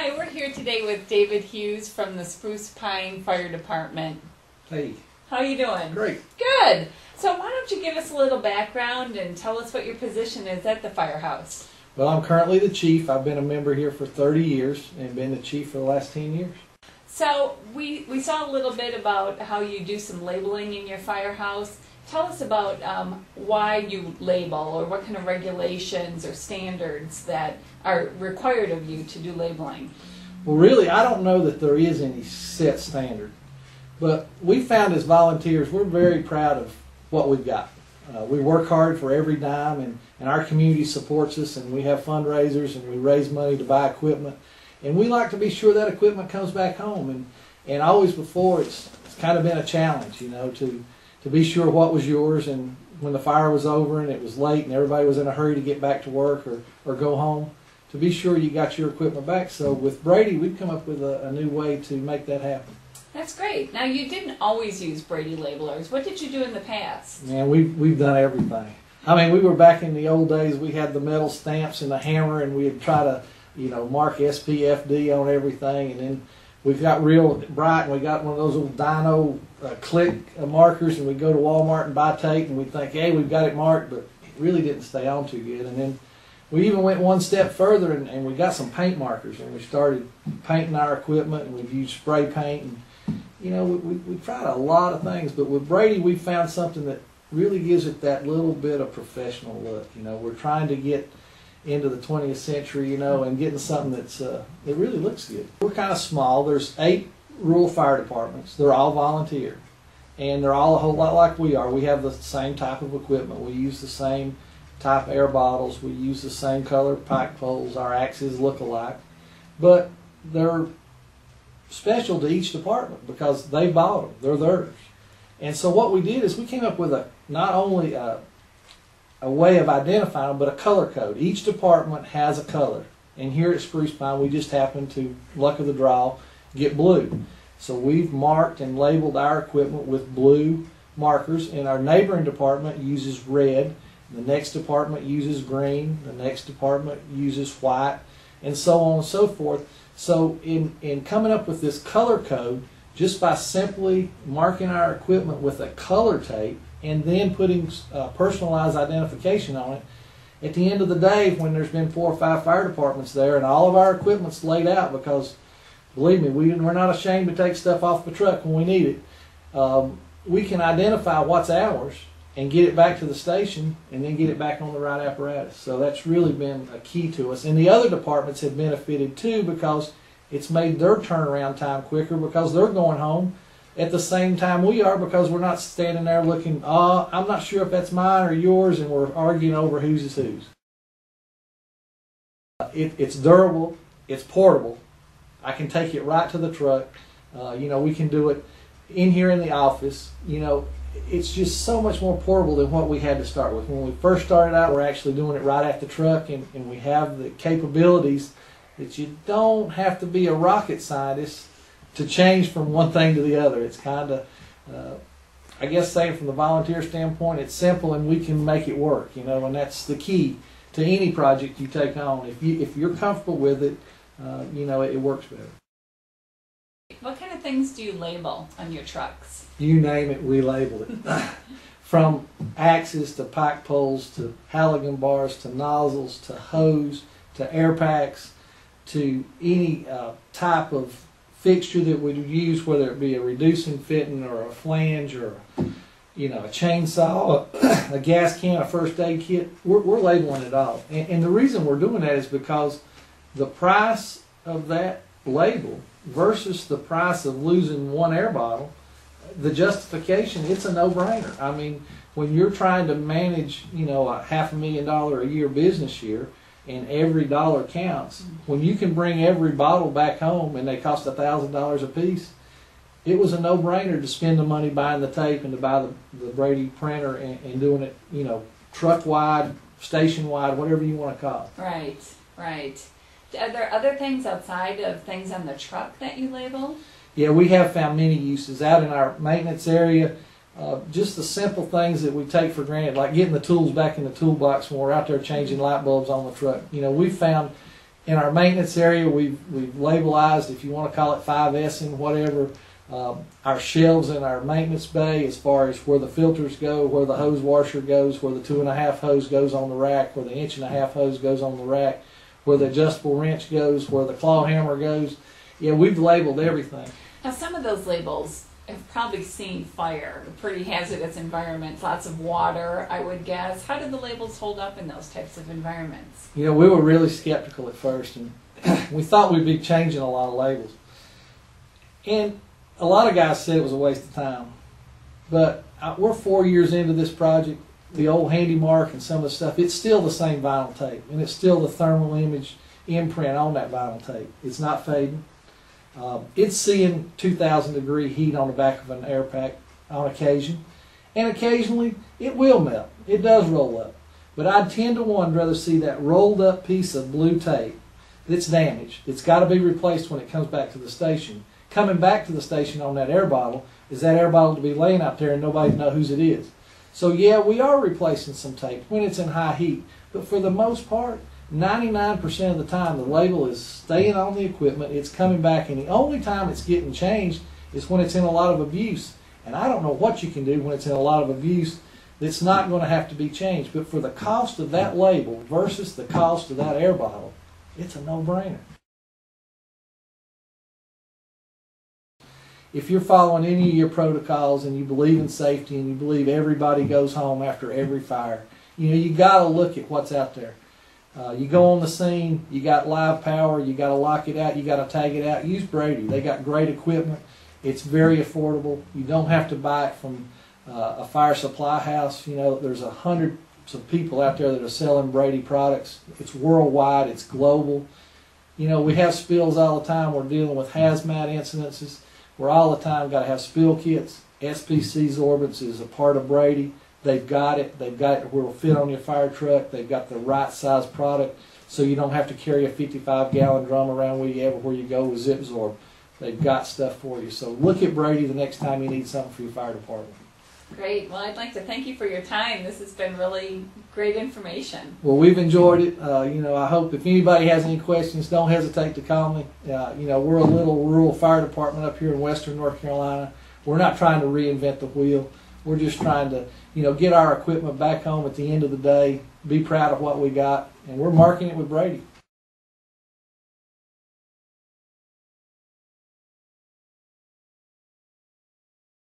Hi, we're here today with David Hughes from the Spruce Pine Fire Department. Hey. How are you doing? Great. Good. So why don't you give us a little background and tell us what your position is at the firehouse? Well, I'm currently the chief. I've been a member here for 30 years and been the chief for the last 10 years. So we saw a little bit about how you do some labeling in your firehouse. Tell us about why you label, or what kind of regulations or standards that are required of you to do labeling. Well, really, I don't know that there is any set standard. But we found as volunteers, we're very proud of what we've got. We work hard for every dime, and our community supports us, and we have fundraisers, and we raise money to buy equipment. And we like to be sure that equipment comes back home. And always before, it's kind of been a challenge, you know, to be sure what was yours, and when the fire was over and it was late and everybody was in a hurry to get back to work or go home, to be sure you got your equipment back. So with Brady, we've come up with a new way to make that happen. That's great. Now, you didn't always use Brady labelers. What did you do in the past? Man, we've done everything. I mean, we were back in the old days, we had the metal stamps and the hammer, and we'd try to, you know, mark SPFD on everything, and then we got real bright, and we got one of those old Dino click markers, and we'd go to Walmart and buy tape, and we'd think, hey, we've got it marked, but it really didn't stay on too good. And then we even went one step further, and we got some paint markers, and we started painting our equipment, and we've used spray paint, and you know, we tried a lot of things, but with Brady, we found something that really gives it that little bit of professional look. You know, we're trying to get into the 20th century, you know, and getting something that's that really looks good. We're kind of small. There's 8 rural fire departments. They're all volunteer, and they're all a whole lot like we are. We have the same type of equipment. We use the same type of air bottles. We use the same color pike poles. Our axes look alike, but they're special to each department because they bought them. They're theirs. And so what we did is we came up with not only a way of identifying them, but a color code. Each department has a color. And here at Spruce Pine, we just happen to, luck of the draw, get blue. So we've marked and labeled our equipment with blue markers, and our neighboring department uses red. The next department uses green. The next department uses white, and so on and so forth. So in coming up with this color code, just by simply marking our equipment with a color tape and then putting personalized identification on it, at the end of the day, when there's been 4 or 5 fire departments there and all of our equipment's laid out, because believe me, we're not ashamed to take stuff off the truck when we need it, we can identify what's ours and get it back to the station and then get it back on the right apparatus. So that's really been a key to us. And the other departments have benefited too, because it's made their turnaround time quicker, because they're going home at the same time we are, because we're not standing there looking, I'm not sure if that's mine or yours, and we're arguing over whose is whose. It's durable, it's portable. I can take it right to the truck. You know, we can do it in here in the office. You know, it's just so much more portable than what we had to start with. When we first started out, we're actually doing it right at the truck, and we have the capabilities that you don't have to be a rocket scientist to change from one thing to the other. It's kind of, I guess, saying from the volunteer standpoint, it's simple and we can make it work, you know, and that's the key to any project you take on. If you're comfortable with it, you know, it works better. What kind of things do you label on your trucks? You name it, we label it. From axes to pike poles to halogen bars to nozzles to hose to air packs to any type of fixture that we use, whether it be a reducing fitting or a flange or, you know, a chainsaw, a gas can, a first aid kit. We're labeling it all. And the reason we're doing that is because the price of that label versus the price of losing one air bottle, the justification, it's a no-brainer. I mean, when you're trying to manage, you know, a $500,000 a year business year, and every dollar counts, when you can bring every bottle back home and they cost $1,000 a piece, it was a no-brainer to spend the money buying the tape and to buy the Brady printer and doing it, you know, truck-wide, station-wide, whatever you want to call it. Right, right. Are there other things outside of things on the truck that you label? Yeah, we have found many uses out in our maintenance area. Just the simple things that we take for granted, like getting the tools back in the toolbox when we're out there changing light bulbs on the truck. You know, we found In our maintenance area, we've labelized, if you want to call it 5S and whatever, our shelves in our maintenance bay as far as where the filters go, where the hose washer goes, where the 2.5 hose goes on the rack, where the 1.5 hose goes on the rack, where the adjustable wrench goes, where the claw hammer goes. Yeah, we've labeled everything. Now, some of those labels have probably seen fire, pretty hazardous environments, lots of water, I would guess. How do the labels hold up in those types of environments? You know, we were really skeptical at first, and we thought we'd be changing a lot of labels. And a lot of guys said it was a waste of time. But we're 4 years into this project. The old handy mark and some of the stuff, it's still the same vinyl tape, and it's still the thermal image imprint on that vinyl tape. It's not fading. It's seeing 2,000 degree heat on the back of an air pack on occasion, and occasionally it will melt. It does roll up. But I'd 10 to 1 rather see that rolled up piece of blue tape that's damaged. It's got to be replaced when it comes back to the station. Coming back to the station on that air bottle is that air bottle to be laying out there and nobody know whose it is. So yeah, we are replacing some tape when it's in high heat, but for the most part, 99% of the time the label is staying on the equipment, it's coming back, and the only time it's getting changed is when it's in a lot of abuse. And I don't know what you can do when it's in a lot of abuse that's not going to have to be changed, but for the cost of that label versus the cost of that air bottle, it's a no-brainer. If you're following any of your protocols and you believe in safety and you believe everybody goes home after every fire, you know, you got to look at what's out there. You go on the scene, you got live power, you got to lock it out, you got to tag it out. Use Brady. They got great equipment. It's very affordable. You don't have to buy it from a fire supply house. You know, there's hundreds of people out there that are selling Brady products. It's worldwide. It's global. You know, we have spills all the time. We're dealing with hazmat incidences. We're all the time got to have spill kits. SPC Sorbents is a part of Brady. They've got it. They've got it where it'll fit on your fire truck. They've got the right size product, so you don't have to carry a 55-gallon drum around with you everywhere you go with ZipZorb. They've got stuff for you. So look at Brady the next time you need something for your fire department. Great. Well, I'd like to thank you for your time. This has been really great information. Well, we've enjoyed it. You know, I hope if anybody has any questions, don't hesitate to call me. You know, we're a little rural fire department up here in western North Carolina. We're not trying to reinvent the wheel. We're just trying to, you know, get our equipment back home at the end of the day, be proud of what we got, and we're marking it with Brady.